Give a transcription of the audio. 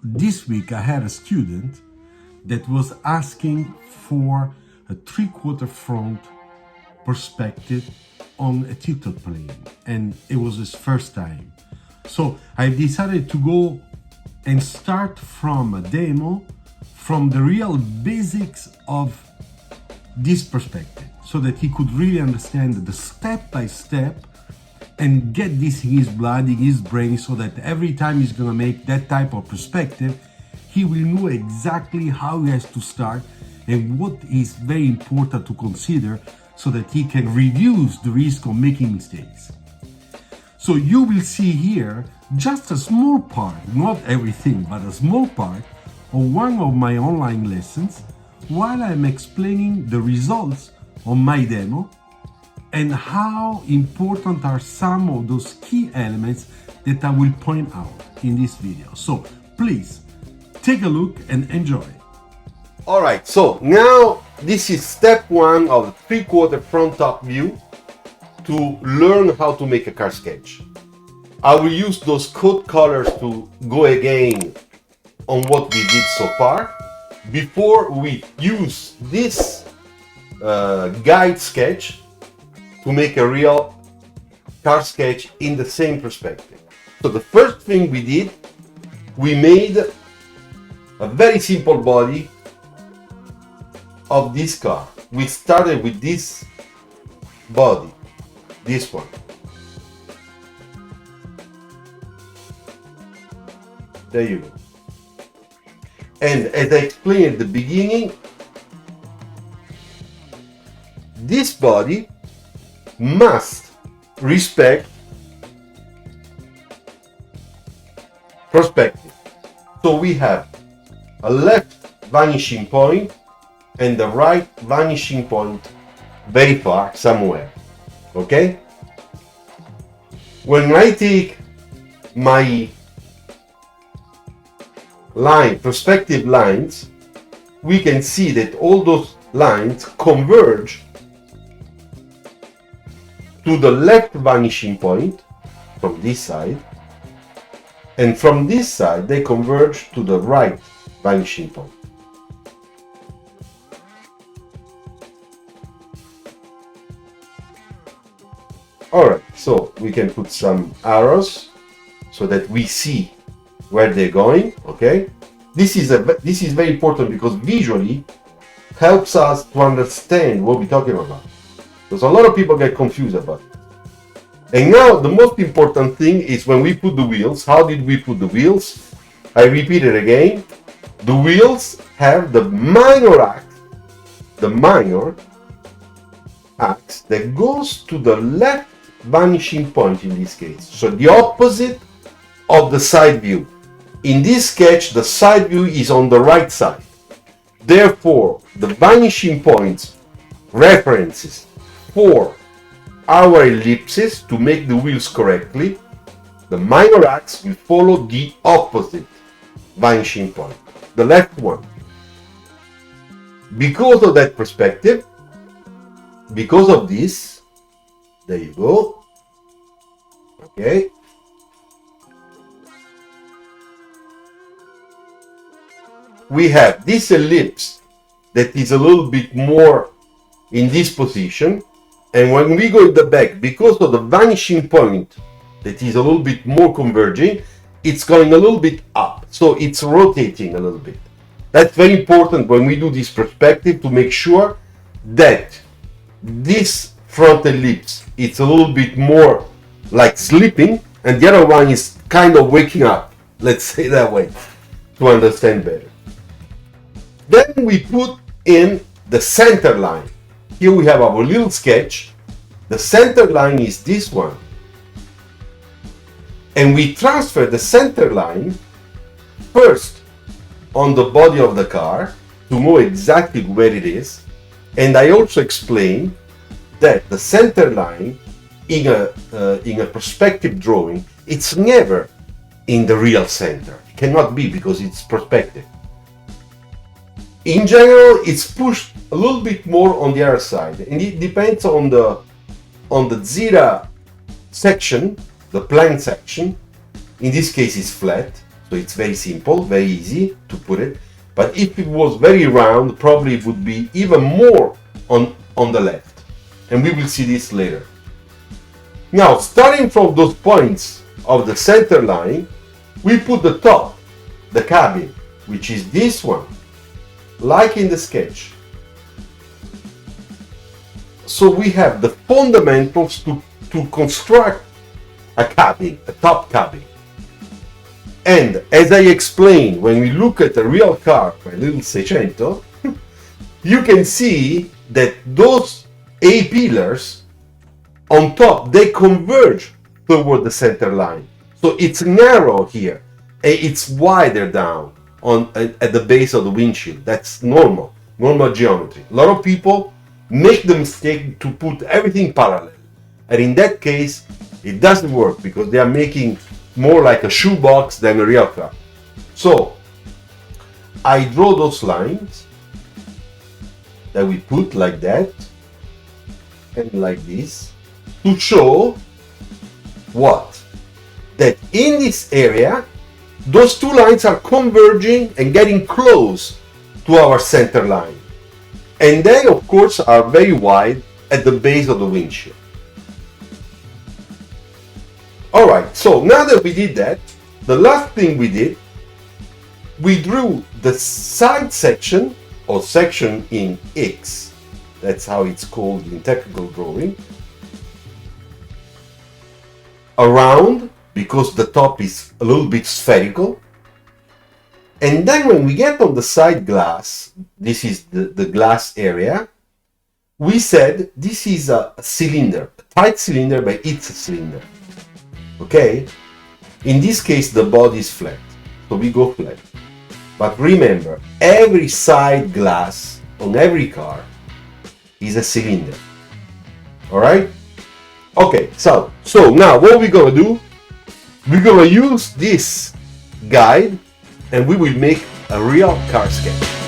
This week I had a student that was asking for a three-quarter front perspective on a tilted plane, and it was his first time. So I decided to go and start from a demo, from the real basics of this perspective, so that he could really understand the step by step and get this in his blood, in his brain, so that every time he's gonna make that type of perspective, he will know exactly how he has to start and what is very important to consider so that he can reduce the risk of making mistakes. So you will see here just a small part, not everything, but a small part of one of my online lessons while I'm explaining the results of my demo and how important are some of those key elements that I will point out in this video. So please take a look and enjoy. All right, so now this is step one of the three-quarter front top view to learn how to make a car sketch. I will use those code colors to go again on what we did so far before we use this guide sketch to make a real car sketch in the same perspective. So the first thing we did, we made a very simple body of this car. We started with this body, this one. There you go. And as I explained at the beginning, this body must respect perspective. So we have a left vanishing point and the right vanishing point very far somewhere. Okay? When I take my perspective lines, we can see that all those lines converge to the left vanishing point from this side, and from this side they converge to the right vanishing point. Alright, so we can put some arrows so that we see where they're going. Okay, this is very important because visually helps us to understand what we're talking about, because a lot of people get confused about it. And now the most important thing is when we put the wheels. How did we put the wheels? I repeat it again. The wheels have the minor axe that goes to the left vanishing point in this case, so the opposite of the side view. In this sketch, the side view is on the right side. Therefore, the vanishing points references for our ellipses to make the wheels correctly, the minor axe will follow the opposite vanishing point, the left one. Because of that perspective, because of this, there you go. Okay. We have this ellipse that is a little bit more in this position, and when we go in the back, because of the vanishing point that is a little bit more converging, it's going a little bit up, so it's rotating a little bit. That's very important when we do this perspective, to make sure that this front ellipse it's a little bit more like sleeping and the other one is kind of waking up, let's say that way, to understand better. Then we put in the center line. Here we have our little sketch. The center line is this one. And we transfer the center line first on the body of the car to know exactly where it is. And I also explain that the center line in a perspective drawing, it's never in the real center. It cannot be because it's perspective. In general, it's pushed a little bit more on the other side, and it depends on the zeta section, the plane section. In this case, it's flat, So it's very simple, very easy to put it. But if it was very round, probably it would be even more on the left. And we will see this later. Now, starting from those points of the center line, we put the top, the cabin, which is this one, like in the sketch. So we have the fundamentals to construct a cabin, a top cabin. And as I explained, when we look at a real car, my little 600, you can see that those A pillars on top, they converge toward the center line. So it's narrow here, and it's wider down at the base of the windshield. That's normal geometry. A lot of people make the mistake to put everything parallel. And in that case, it doesn't work because they are making more like a shoebox than a real car. So I draw those lines that we put like that and like this to show what? That in this area, those two lines are converging and getting close to our center line. And they, of course, are very wide at the base of the windshield. Alright, so now that we did that, the last thing we did, we drew the side section, or section in X, that's how it's called in technical drawing, around, because the top is a little bit spherical. And then when we get on the side glass, this is the glass area, we said this is a cylinder, a tight cylinder, but it's a cylinder. Okay? In this case, the body is flat, so we go flat. But remember, every side glass on every car is a cylinder. Alright? Okay, so now what we're gonna do, we're gonna use this guide and we will make a real car sketch.